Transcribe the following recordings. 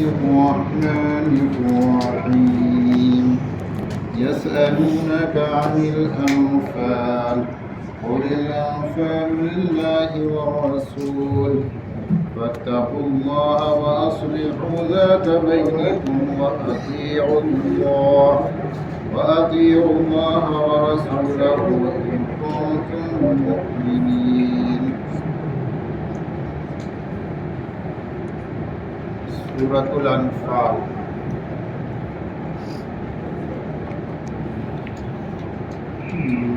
الرحمن الرحيم يسألونك عن الأنفال قل الأنفال لله والرسول فاتقوا الله وأصلحوا ذات بينكم وأطيعوا الله ورسوله إن كنتم مؤمنين. سورۃ الانفال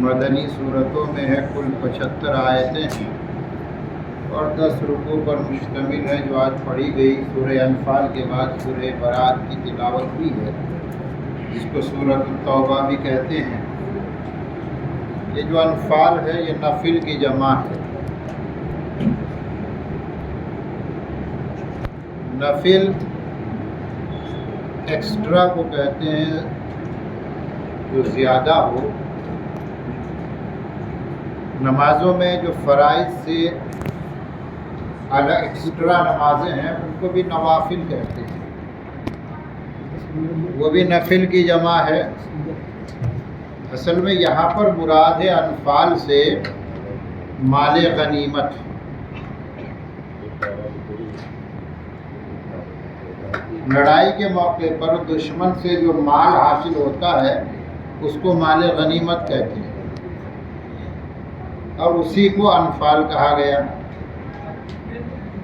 مدنی صورتوں میں ہے، کل 75 آیتیں ہیں اور 10 رکوع پر مشتمل ہے جو آج پڑھی گئی. سورہ انفال کے بعد سورہ برات کی تلاوت بھی ہے جس کو سورۃ التوبہ بھی کہتے ہیں. یہ جو انفال ہے یہ نفل کی جمع ہے. نفل ایکسٹرا کو کہتے ہیں جو زیادہ ہو. نمازوں میں جو فرائض سے الگ ایکسٹرا نمازیں ہیں ان کو بھی نوافل کہتے ہیں، وہ بھی نفل کی جمع ہے. اصل میں یہاں پر مراد ہے انفال سے مال غنیمت. لڑائی کے موقع پر دشمن سے جو مال حاصل ہوتا ہے اس کو مال غنیمت کہتے ہیں اور اسی کو انفال کہا گیا.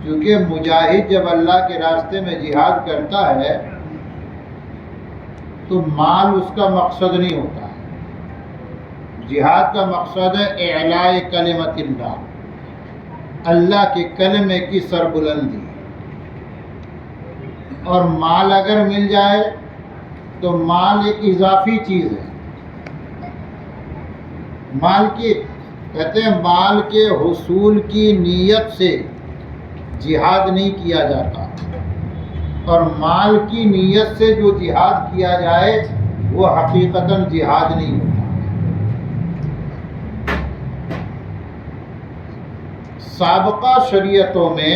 کیونکہ مجاہد جب اللہ کے راستے میں جہاد کرتا ہے تو مال اس کا مقصد نہیں ہوتا ہے. جہاد کا مقصد ہے اعلاء کلمۃ اللہ، اللہ کے کلمے کی سربلندی. اور مال اگر مل جائے تو مال ایک اضافی چیز ہے. کہتے ہیں مال کے حصول کی نیت سے جہاد نہیں کیا جاتا، اور مال کی نیت سے جو جہاد کیا جائے وہ حقیقتاً جہاد نہیں ہوتا. سابقہ شریعتوں میں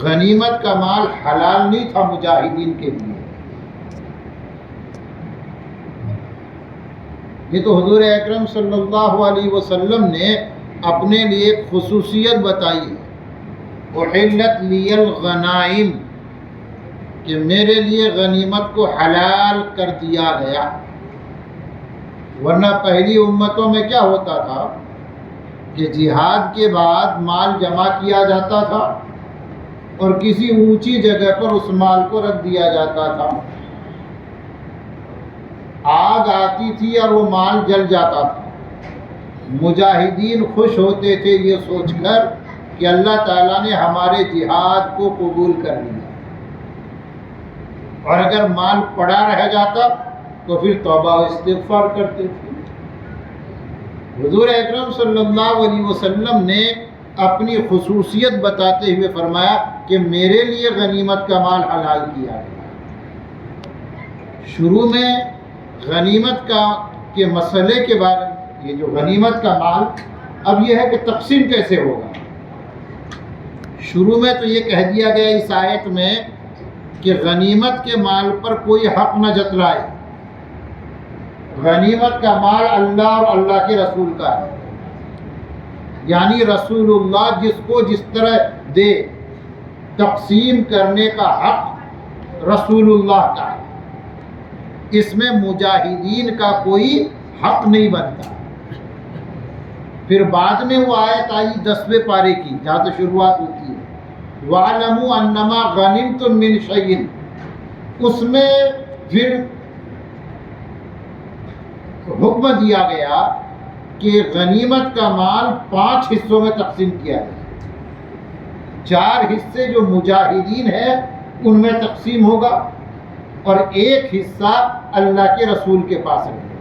غنیمت کا مال حلال نہیں تھا مجاہدین کے لیے. یہ تو حضور اکرم صلی اللہ علیہ وسلم نے اپنے لیے ایک خصوصیت بتائی ہے، احلت لی الغنائم، کہ میرے لیے غنیمت کو حلال کر دیا گیا. ورنہ پہلی امتوں میں کیا ہوتا تھا کہ جہاد کے بعد مال جمع کیا جاتا تھا اور کسی اونچی جگہ پر اس مال کو رکھ دیا جاتا تھا. آگ آتی تھی اور وہ مال جل جاتا تھا. مجاہدین خوش ہوتے تھے یہ سوچ کر کہ اللہ تعالیٰ نے ہمارے جہاد کو قبول کر لیا. اور اگر مال پڑا رہ جاتا تو پھر توبہ و استغفار کرتے تھے. حضور اکرم صلی اللہ علیہ وسلم نے اپنی خصوصیت بتاتے ہوئے فرمایا کہ میرے لیے غنیمت کا مال حلال کیا گیا. شروع میں غنیمت کے مسئلے کے بارے میں، یہ جو غنیمت کا مال اب یہ ہے کہ تقسیم کیسے ہوگا. شروع میں تو یہ کہہ دیا گیا اس آیت میں کہ غنیمت کے مال پر کوئی حق نہ جتلائے. غنیمت کا مال اللہ اور اللہ کے رسول کا ہے، یعنی رسول اللہ جس کو جس طرح دے، تقسیم کرنے کا حق رسول اللہ کا ہے. اس میں مجاہدین کا کوئی حق نہیں بنتا. پھر بعد میں وہ آیت آئی 10ویں پارے کی جہاں سے شروعات ہوتی ہے، وَاعْلَمُوا أَنَّمَا غَنِمْتُم مِّن شَيْءٍ. اس میں پھر حکم دیا گیا کہ غنیمت کا مال 5 حصوں میں تقسیم کیا جائے. 4 حصے جو مجاہدین ہیں ان میں تقسیم ہوگا اور 1 حصہ اللہ کے رسول کے پاس رہے گا.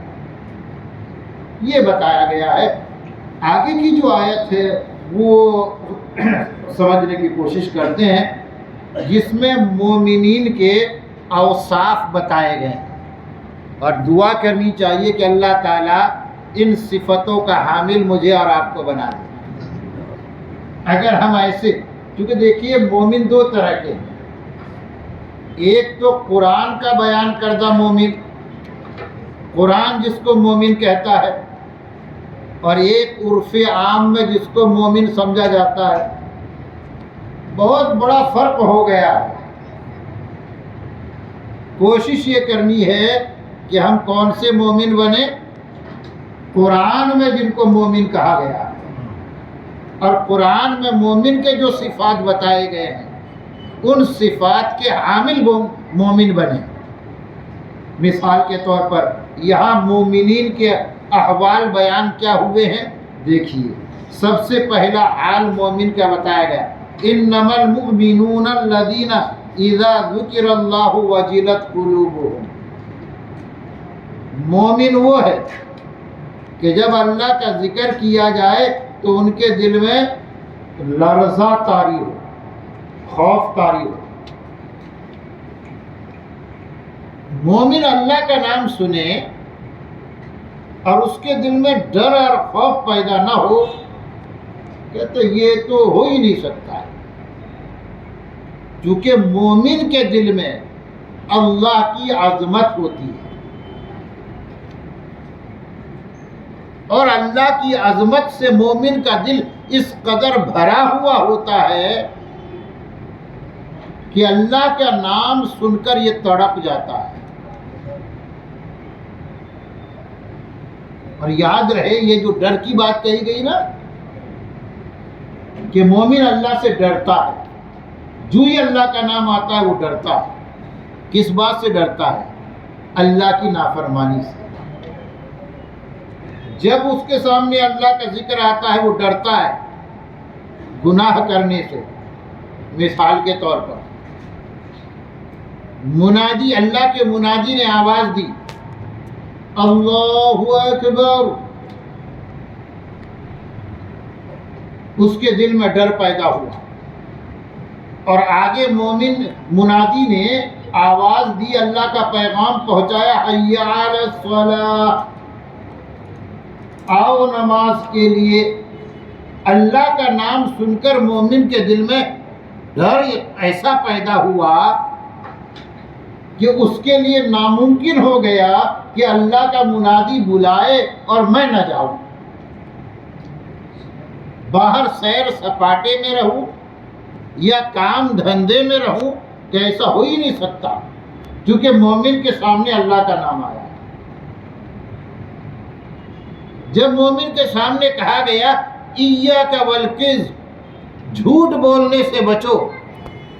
یہ بتایا گیا ہے. آگے کی جو آیت ہے وہ سمجھنے کی کوشش کرتے ہیں جس میں مومنین کے اوصاف بتائے گئے ہیں، اور دعا کرنی چاہیے کہ اللہ تعالیٰ ان صفتوں کا حامل مجھے اور آپ کو بنا دے. اگر ہم ایسے، کیونکہ دیکھیے مومن 2 طرح کے ہیں. ایک تو قرآن کا بیان کردہ مومن، قرآن جس کو مومن کہتا ہے، اور ایک عرف عام میں جس کو مومن سمجھا جاتا ہے، بہت بڑا فرق ہو گیا ہے۔ کوشش یہ کرنی ہے کہ ہم کون سے مومن بنے؟ قرآن میں جن کو مومن کہا گیا ہے، اور قرآن میں مومن کے جو صفات بتائے گئے ہیں ان صفات کے حامل مومن بنے۔ مثال کے طور پر یہاں مومنین کے احوال بیان کیا ہوئے ہیں، دیکھیے۔ سب سے پہلا حال مومن کا بتایا گیا، انما المؤمنون الذین اذا ذکر اللہ وجلت قلوبهم۔ مومن وہ ہے کہ جب اللہ کا ذکر کیا جائے تو ان کے دل میں لرزہ طاری ہو، خوف طاری ہو۔ مومن اللہ کا نام سنے اور اس کے دل میں ڈر اور خوف پیدا نہ ہو، کہتے یہ تو ہو ہی نہیں سکتا ہے، کیونکہ مومن کے دل میں اللہ کی عظمت ہوتی ہے، اور اللہ کی عظمت سے مومن کا دل اس قدر بھرا ہوا ہوتا ہے کہ اللہ کا نام سن کر یہ تڑپ جاتا ہے۔ اور یاد رہے یہ جو ڈر کی بات کہی گئی نا، کہ مومن اللہ سے ڈرتا ہے، جو ہی اللہ کا نام آتا ہے وہ ڈرتا ہے۔ کس بات سے ڈرتا ہے؟ اللہ کی نافرمانی سے۔ جب اس کے سامنے اللہ کا ذکر آتا ہے وہ ڈرتا ہے گناہ کرنے سے۔ مثال کے طور پر منادی، اللہ کے منادی نے آواز دی اللہ اکبر، اس کے دل میں ڈر پیدا ہوا، اور آگے مومن منادی نے آواز دی، اللہ کا پیغام پہنچایا، حی علی الصلاۃ، آؤ نماز کے لیے۔ اللہ کا نام سن کر مومن کے دل میں ڈر ایسا پیدا ہوا کہ اس کے لیے ناممکن ہو گیا کہ اللہ کا منادی بلائے اور میں نہ جاؤں، باہر سیر سپاٹے میں رہوں یا کام دھندے میں رہوں، کہ ایسا ہو ہی نہیں سکتا، کیونکہ مومن کے سامنے اللہ کا نام آیا۔ جب مومن کے سامنے کہا گیا ایاک والکذب، جھوٹ بولنے سے بچو،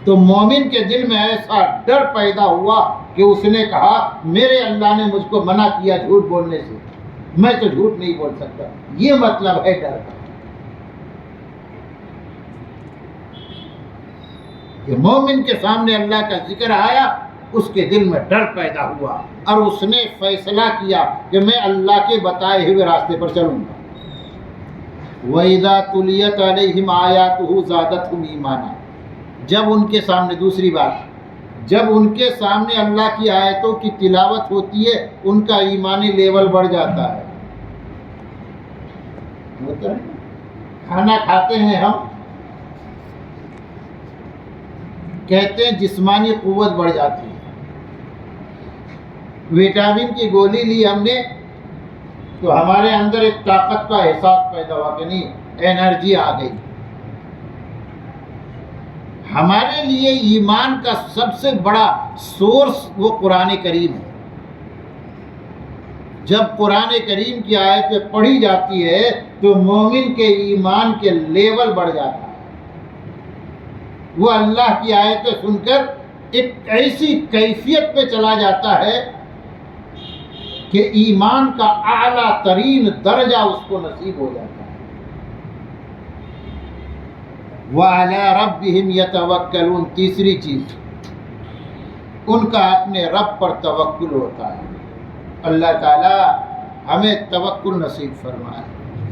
تو مومن کے دل میں ایسا ڈر پیدا ہوا کہ اس نے کہا میرے اللہ نے مجھ کو منع کیا جھوٹ بولنے سے، میں تو جھوٹ نہیں بول سکتا۔ یہ مطلب ہے ڈر کا، کہ مومن کے سامنے اللہ کا ذکر آیا، اس کے دل میں ڈر پیدا ہوا، اور اس نے فیصلہ کیا کہ میں اللہ کے بتائے ہوئے راستے پر چلوں گا۔ وَإِذَا تُلِيَتْ عَلَيْهِمْ آيَاتُهُ زَادَتْهُمْ ایمانا، جب ان کے سامنے، دوسری بات، جب ان کے سامنے اللہ کی آیتوں کی تلاوت ہوتی ہے ان کا ایمانی لیول بڑھ جاتا ہے۔ کھانا کھاتے ہیں ہم، کہتے ہیں جسمانی قوت بڑھ جاتی ہے، وٹامن کی گولی لی ہم نے تو ہمارے اندر ایک طاقت کا احساس پیدا ہوا کہ نہیں، انرجی آ گئی۔ ہمارے لیے ایمان کا سب سے بڑا سورس وہ قرآن کریم ہے۔ جب قرآن کریم کی آیتیں پڑھی جاتی ہے تو مومن کے ایمان کے لیول بڑھ جاتا ہے۔ وہ اللہ کی آیتیں سن کر ایک ایسی کیفیت پہ چلا جاتا ہے کہ ایمان کا اعلیٰ ترین درجہ اس کو نصیب ہو جاتا ہے۔ وَعَلَىٰ رَبِّهِمْ يَتَوَكَّلُونَ، تیسری چیز، ان کا اپنے رب پر توکل ہوتا ہے۔ اللہ تعالیٰ ہمیں توکل نصیب فرمائے۔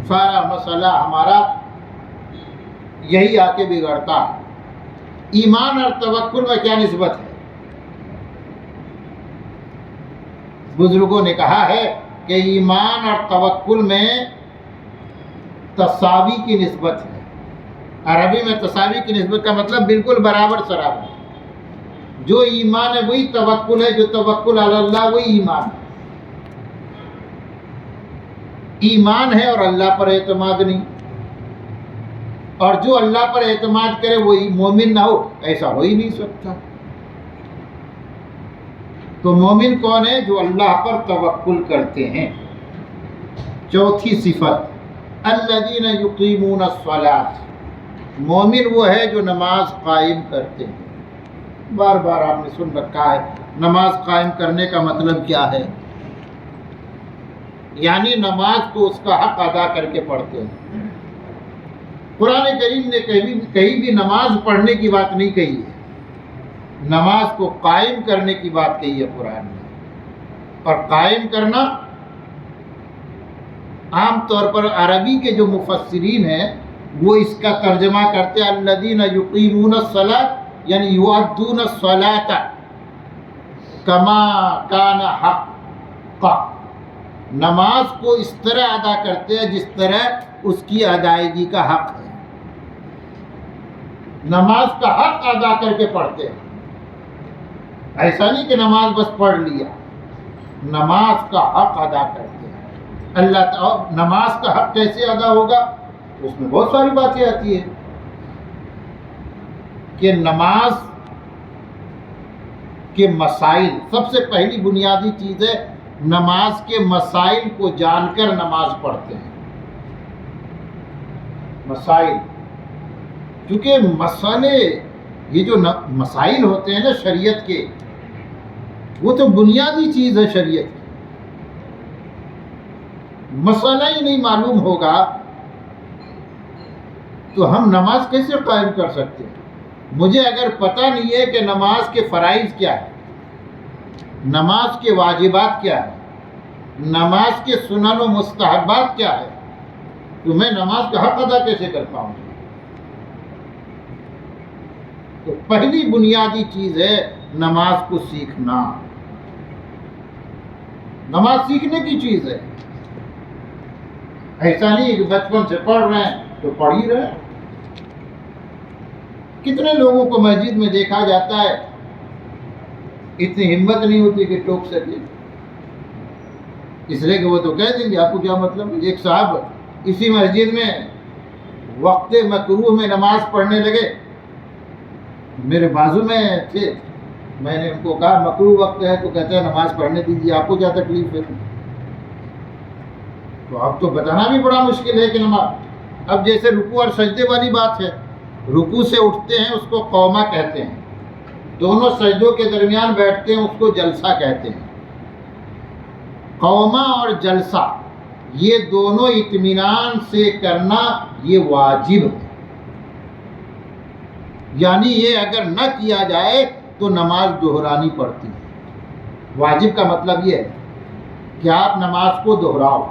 سارا مسئلہ ہمارا یہی آ کے بگڑتا ہے۔ ایمان اور توکل میں کیا نسبت ہے؟ بزرگوں نے کہا ہے کہ ایمان اور توکل میں تساوی کی نسبت ہے۔ عربی میں تساوی کی نسبت کا مطلب بالکل برابر سرابر۔ جو ایمان ہے وہی توکل ہے، جو توکل علی اللہ وہی ایمان ہے۔ ایمان ہے اور اللہ پر اعتماد نہیں، اور جو اللہ پر اعتماد کرے وہی مومن نہ ہو، ایسا ہو ہی نہیں سکتا۔ تو مومن کون ہے؟ جو اللہ پر توکل کرتے ہیں۔ چوتھی صفت الذین یقیمون الصلاۃ، مومن وہ ہے جو نماز قائم کرتے ہیں۔ بار بار آپ نے سن رکھا ہے نماز قائم کرنے کا مطلب کیا ہے، یعنی نماز کو اس کا حق ادا کر کے پڑھتے ہیں۔ قرآن کریم نے کہیں بھی نماز پڑھنے کی بات نہیں کہی ہے، نماز کو قائم کرنے کی بات کہی ہے قرآن نے۔ اور قائم کرنا عام طور پر عربی کے جو مفسرین ہیں وہ اس کا ترجمہ کرتے ہیں الذین یقیمون الصلاۃ، یعنی یؤدون الصلاۃ کما کان حقا، نماز کو اس طرح ادا کرتے ہیں جس طرح اس کی ادائیگی کا حق ہے۔ نماز کا حق ادا کر کے پڑھتے ہیں، ایسا نہیں کہ نماز بس پڑھ لیا، نماز کا حق ادا کرتے ہیں۔ اللہ تعالی نماز کا حق کیسے ادا ہوگا؟ اس میں بہت ساری باتیں آتی ہیں کہ نماز کے مسائل، سب سے پہلی بنیادی چیز ہے نماز کے مسائل کو جان کر نماز پڑھتے ہیں۔ مسائل، کیونکہ مسئلے، یہ جو مسائل ہوتے ہیں نا شریعت کے، وہ تو بنیادی چیز ہے شریعت کی۔ مسئلہ ہی نہیں معلوم ہوگا تو ہم نماز کیسے قائم کر سکتے ہیں؟ مجھے اگر پتہ نہیں ہے کہ نماز کے فرائض کیا ہے، نماز کے واجبات کیا ہے، نماز کے سنن و مستحبات کیا ہے، تو میں نماز کا حق ادا کیسے کر پاؤں گا؟ تو پہلی بنیادی چیز ہے نماز کو سیکھنا۔ نماز سیکھنے کی چیز ہے، ایسا نہیں کہ بچپن سے پڑھ رہے ہیں تو پڑھ ہی رہے ہیں۔ کتنے لوگوں کو مسجد میں دیکھا جاتا ہے اتنی ہمت نہیں ہوتی کہ ٹوک سکے، اس لیے کہ وہ تو کہہ دیں گے آپ کو کیا مطلب ہے۔ ایک صاحب اسی مسجد میں وقت مکروہ میں نماز پڑھنے لگے، میرے بازو میں تھے، میں نے ان کو کہا مکروہ وقت ہے تو کہتے ہیں نماز پڑھنے دیجیے، آپ کو کیا تکلیف ہے؟ تو اب تو بتانا بھی بڑا مشکل ہے کہ نماز، اب جیسے رکوع اور سجدے والی بات ہے، رکوع سے اٹھتے ہیں اس کو قومہ کہتے ہیں، دونوں سجدوں کے درمیان بیٹھتے ہیں اس کو جلسہ کہتے ہیں۔ قومہ اور جلسہ یہ دونوں اطمینان سے کرنا یہ واجب ہے، یعنی یہ اگر نہ کیا جائے تو نماز دہرانی پڑتی ہے۔ واجب کا مطلب یہ ہے کہ آپ نماز کو دہراؤ۔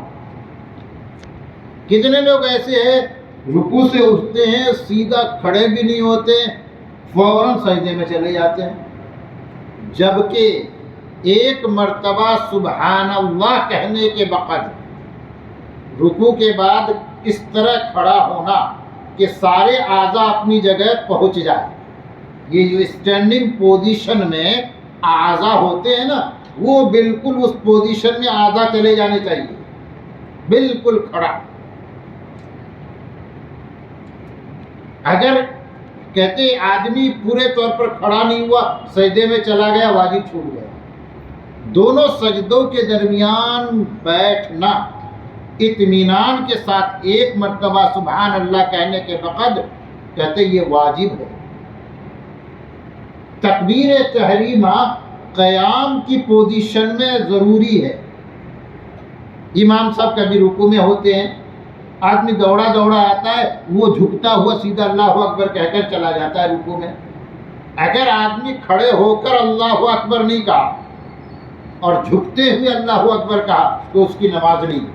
کتنے لوگ ایسے ہیں رکوع سے اٹھتے ہیں سیدھا کھڑے بھی نہیں ہوتے، فوراً سجدے میں چلے جاتے ہیں، جبکہ ایک مرتبہ سبحان اللہ کہنے کے بعد رکوع کے بعد اس طرح کھڑا ہونا کہ سارے اعضاء اپنی جگہ پہنچ جائے۔ یہ جو اسٹینڈنگ پوزیشن میں اعضاء ہوتے ہیں نا، وہ بالکل اس پوزیشن میں اعضاء چلے جانے چاہیے، بالکل کھڑا۔ اگر کہتے آدمی پورے طور پر کھڑا نہیں ہوا، سجدے میں چلا گیا، واجب چھوٹ گیا۔ دونوں سجدوں کے درمیان بیٹھنا اطمینان کے ساتھ ایک مرتبہ سبحان اللہ کہنے کے بعد کہتے یہ واجب ہے۔ تکبیر تحریمہ قیام کی پوزیشن میں ضروری ہے۔ امام صاحب کبھی رکوع میں ہوتے ہیں، آدمی دوڑا دوڑا آتا ہے، وہ جھکتا ہوا سیدھا اللہ اکبر کہہ کر چلا جاتا ہے رکوع میں۔ اگر آدمی کھڑے ہو کر اللہ اکبر نہیں کہا اور جھکتے ہوئے اللہ اکبر کہا تو اس کی نماز نہیں،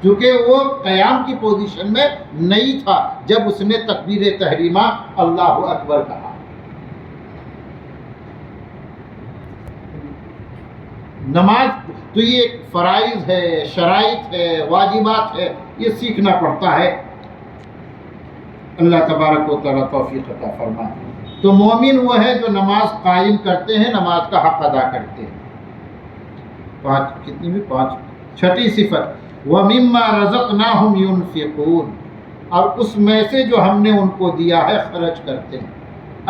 کیونکہ وہ قیام کی پوزیشن میں نہیں تھا جب اس نے تکبیر تحریمہ اللہ اکبر کہا۔ نماز تو یہ فرائض ہے، شرائط ہے، واجبات ہے، یہ سیکھنا پڑتا ہے۔ اللہ تبارک و تعالیٰ توفیق عطا فرمائے۔ تو مومن وہ ہے جو نماز قائم کرتے ہیں، نماز کا حق ادا کرتے ہیں۔ پانچ چھٹی صفت وَمِمَّا رَزَقْنَاهُمْ يُنْفِقُونَ، اور اس میں سے جو ہم نے ان کو دیا ہے خرچ کرتے ہیں،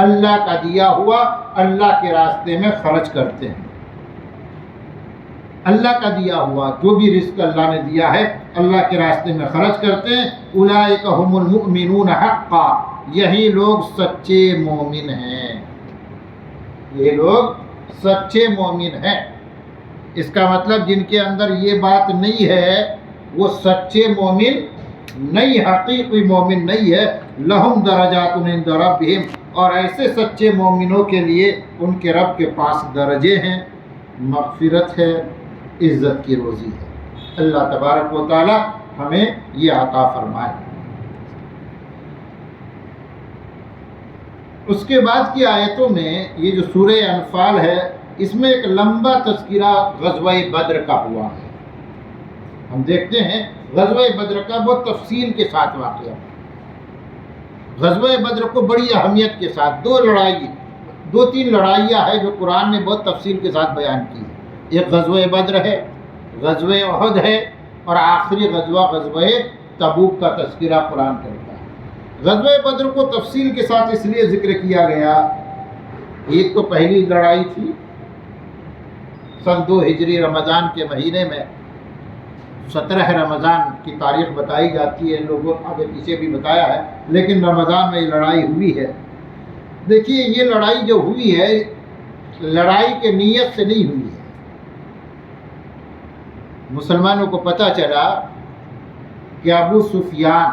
اللہ کا دیا ہوا اللہ کے راستے میں خرچ کرتے ہیں۔ اللہ کا دیا ہوا جو بھی رزق اللہ نے دیا ہے اللہ کے راستے میں خرچ کرتے ہیں۔ اولئک هم المؤمنون حقا، یہی لوگ سچے مومن ہیں، یہ لوگ سچے مومن ہیں۔ اس کا مطلب جن کے اندر یہ بات نہیں ہے وہ سچے مومن نہیں، حقیقی مومن نہیں ہے۔ لہم درجات عند ربہم، اور ایسے سچے مومنوں کے لیے ان کے رب کے پاس درجے ہیں، مغفرت ہے، عزت کی روزی ہے۔ اللہ تبارک و تعالی ہمیں یہ عطا فرمائے۔ اس کے بعد کی آیتوں میں یہ جو سورہ انفال ہے اس میں ایک لمبا تذکرہ غزوہ بدر کا ہوا ہے۔ ہم دیکھتے ہیں غزوہ بدر کا بہت تفصیل کے ساتھ واقعہ، غزوہ بدر کو بڑی اہمیت کے ساتھ دو تین لڑائیاں ہیں جو قرآن نے بہت تفصیل کے ساتھ بیان کی ہے۔ ایک غزوہ بدر ہے، غزوہ احد ہے، اور آخری غزوہ تبوک کا تذکرہ قرآن کرتا ہے۔ غزوہ بدر کو تفصیل کے ساتھ اس لیے ذکر کیا گیا، ایک تو پہلی لڑائی تھی سن 2 ہجری رمضان کے مہینے میں، 17 رمضان کی تاریخ بتائی جاتی ہے، لوگوں نے آگے پیچھے بھی بتایا ہے، لیکن رمضان میں یہ لڑائی ہوئی ہے۔ دیکھیے یہ لڑائی جو ہوئی ہے لڑائی کے نیت سے نہیں ہوئی ہے۔ مسلمانوں کو پتہ چلا کہ ابو سفیان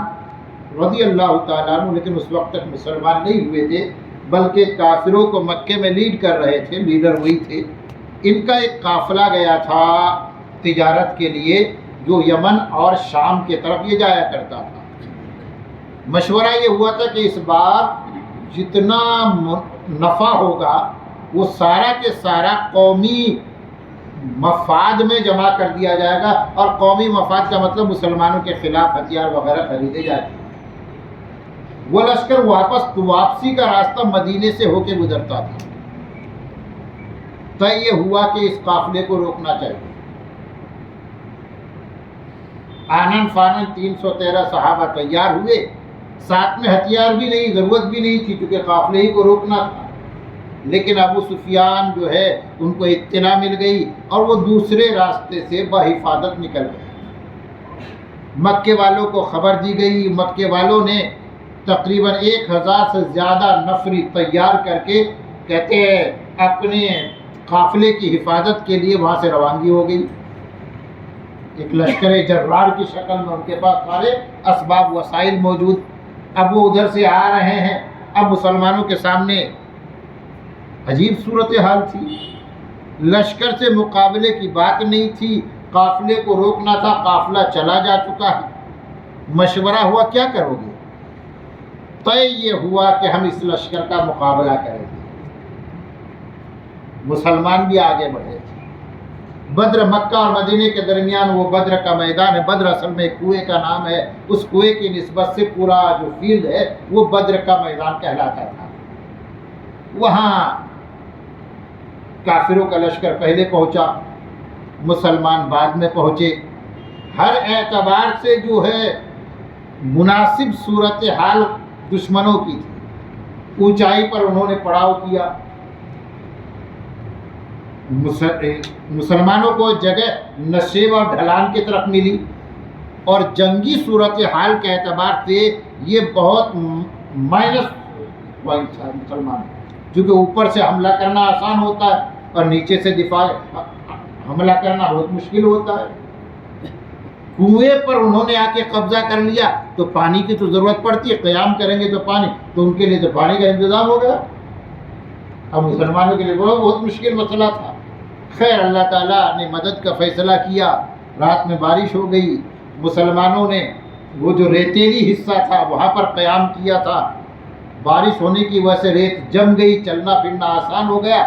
رضی اللہ تعالیٰ عنہ، لیکن اس وقت تک مسلمان نہیں ہوئے تھے بلکہ کافروں کو مکے میں لیڈ کر رہے تھے، لیڈر وہی تھے۔ ان کا ایک قافلہ گیا تھا تجارت کے لیے جو یمن اور شام کے طرف یہ جایا کرتا تھا۔ مشورہ یہ ہوا تھا کہ اس بار جتنا نفع ہوگا وہ سارا کے سارا قومی مفاد میں جمع کر دیا جائے گا، اور قومی مفاد کا مطلب مسلمانوں کے خلاف ہتھیار وغیرہ خریدے جائیں گے۔ وہ لشکر واپسی کا راستہ مدینے سے ہو کے گزرتا تھا۔ طے یہ ہوا کہ اس قافلے کو روکنا چاہیے۔ آنن فانن 313 صحابہ تیار ہوئے، ساتھ میں ہتھیار بھی نہیں، ضرورت بھی نہیں تھی کیونکہ قافلے ہی کو روکنا تھا۔ لیکن ابو سفیان جو ہے ان کو اطلاع مل گئی اور وہ دوسرے راستے سے بحفاظت نکل گئے۔ مکے والوں کو خبر دی گئی، مکے والوں نے تقریباً 1000 سے زیادہ نفری تیار کر کے کہتے ہیں اپنے قافلے کی حفاظت کے لیے وہاں سے روانگی ہو گئی۔ ایک لشکر جرار کی شکل میں ان کے پاس سارے اسباب وسائل موجود۔ اب وہ ادھر سے آ رہے ہیں، اب مسلمانوں کے سامنے عجیب صورتحال تھی، لشکر سے مقابلے کی بات نہیں تھی، قافلے کو روکنا تھا، قافلہ چلا جا چکا ہے۔ مشورہ ہوا کیا کرو گے؟ طے یہ ہوا کہ ہم اس لشکر کا مقابلہ کریں گے۔ مسلمان بھی آگے بڑھے تھے۔ بدر مکہ اور مدینے کے درمیان وہ بدر کا میدان ہے، بدر اصل میں ایک کنویں کا نام ہے، اس کنویں کی نسبت سے پورا جو فیلڈ ہے وہ بدر کا میدان کہلاتا تھا۔ وہاں کافروں کا لشکر پہلے پہنچا، مسلمان بعد میں پہنچے۔ ہر اعتبار سے جو ہے مناسب صورتحال دشمنوں کی تھی، اونچائی پر انہوں نے پڑاؤ کیا، مسلمانوں کو جگہ نشیب اور ڈھلان کی طرف ملی، اور جنگی صورتحال کے اعتبار سے یہ بہت مائنس پوائنٹ تھا مسلمان، کیونکہ اوپر سے حملہ کرنا آسان ہوتا ہے اور نیچے سے دفاع حملہ کرنا بہت مشکل ہوتا ہے۔ کنویں پر انہوں نے آ کے قبضہ کر لیا تو پانی کی تو ضرورت پڑتی ہے، قیام کریں گے تو پانی، تو ان کے لیے تو پانی کا انتظام ہو گیا۔ اب مسلمانوں کے لیے بہت مشکل مسئلہ تھا۔ خیر اللہ تعالیٰ نے مدد کا فیصلہ کیا، رات میں بارش ہو گئی، مسلمانوں نے وہ جو ریتیلی حصہ تھا وہاں پر قیام کیا تھا، بارش ہونے کی وجہ سے ریت جم گئی، چلنا پھرنا آسان ہو گیا۔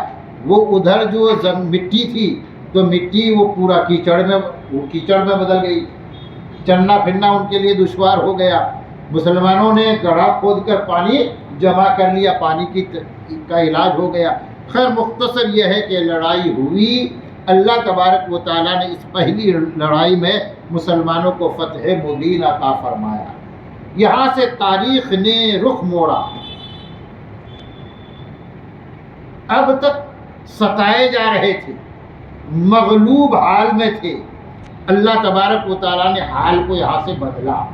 وہ ادھر جو مٹی تھی تو مٹی وہ پورا کیچڑ میں بدل گئی، چلنا پھرنا ان کے لیے دشوار ہو گیا۔ مسلمانوں نے گڑھا کھود کر پانی جمع کر لیا، پانی کا علاج ہو گیا۔ خیر مختصر یہ ہے کہ لڑائی ہوئی، اللہ تبارک و تعالیٰ نے اس پہلی لڑائی میں مسلمانوں کو فتح مبین عطا فرمایا۔ یہاں سے تاریخ نے رخ موڑا۔ اب تک ستائے جا رہے تھے، مغلوب حال میں تھے، اللہ تبارک و تعالیٰ نے حال کو یہاں سے بدلا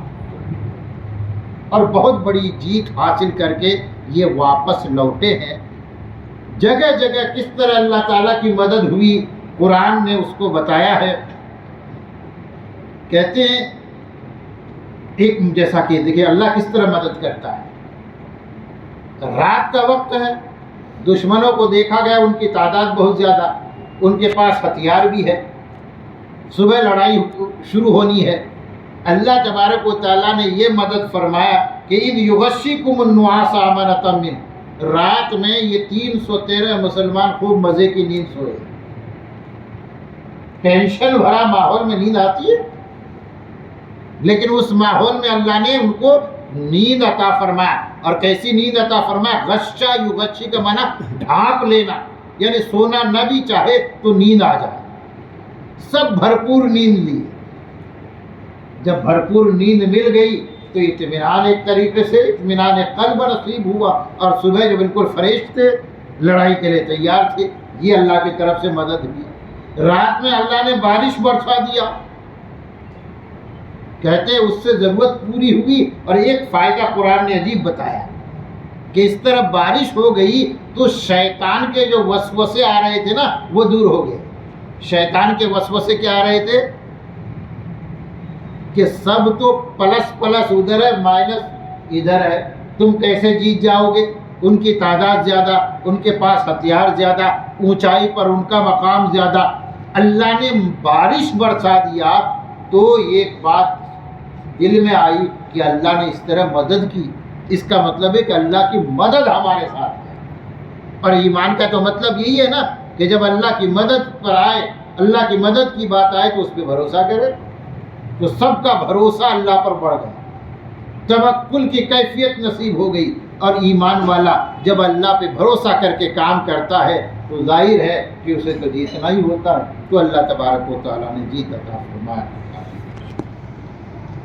اور بہت بڑی جیت حاصل کر کے یہ واپس لوٹے ہیں۔ جگہ جگہ کس طرح اللہ تعالیٰ کی مدد ہوئی قرآن نے اس کو بتایا ہے۔ کہتے ہیں ایک جیسا کہ دیکھیں اللہ کس طرح مدد کرتا ہے۔ رات کا وقت ہے، دشمنوں کو دیکھا گیا ان کی تعداد بہت زیادہ، ان کے پاس ہتھیار بھی ہے، صبح لڑائی شروع ہونی ہے۔ اللہ تبارک و تعالیٰ نے یہ مدد فرمایا کہ اذ یغشیکم النعاس امنۃ منہ، رات میں یہ 313 مسلمان خوب مزے کی نیند سوئے۔ ٹینشن بھرا ماحول میں نیند آتی ہے، لیکن اس ماحول میں اللہ نے ان کو نیند عطا فرمایا۔ اور کیسی نیند عطا فرمایا؟ غشا یغشی کا معنی ڈھانپ لینا، یعنی سونا نہ بھی چاہے تو نیند آ جائے۔ سب بھرپور نیند لی۔ جب بھرپور نیند مل گئی تو اطمینان ایک طریقے سے اطمینان قلب نصیب ہوا، اور صبح جو بالکل فریش تھے، لڑائی کے لیے تیار تھے۔ یہ اللہ کی طرف سے مدد ہوئی۔ رات میں اللہ نے بارش برسا دیا، کہتے ہیں اس سے ضرورت پوری ہوئی۔ اور ایک فائدہ قرآن نے عجیب بتایا کہ اس طرح بارش ہو گئی تو شیطان کے جو وسوسے آ رہے تھے نا وہ دور ہو گئے۔ شیطان کے وسوسے کیا آ رہے تھے کہ سب تو پلس پلس ادھر ہے، مائنس ادھر ہے، تم کیسے جیت جاؤ گے؟ ان کی تعداد زیادہ، ان کے پاس ہتھیار زیادہ، اونچائی پر ان کا مقام زیادہ۔ اللہ نے بارش برسا دیا تو ایک بات دل میں آئی کہ اللہ نے اس طرح مدد کی، اس کا مطلب ہے کہ اللہ کی مدد ہمارے ساتھ ہے۔ اور ایمان کا تو مطلب یہی ہے نا کہ جب اللہ کی مدد پر آئے، اللہ کی مدد کی بات آئے تو اس پہ بھروسہ کرے۔ تو سب کا بھروسہ اللہ پر بڑھ گیا، توکل کی کیفیت نصیب ہو گئی۔ اور ایمان والا جب اللہ پہ بھروسہ کر کے کام کرتا ہے تو ظاہر ہے کہ اسے تو جیتنا ہی ہوتا ہے۔ تو اللہ تبارک و تعالیٰ نے جیت عطا فرمایا۔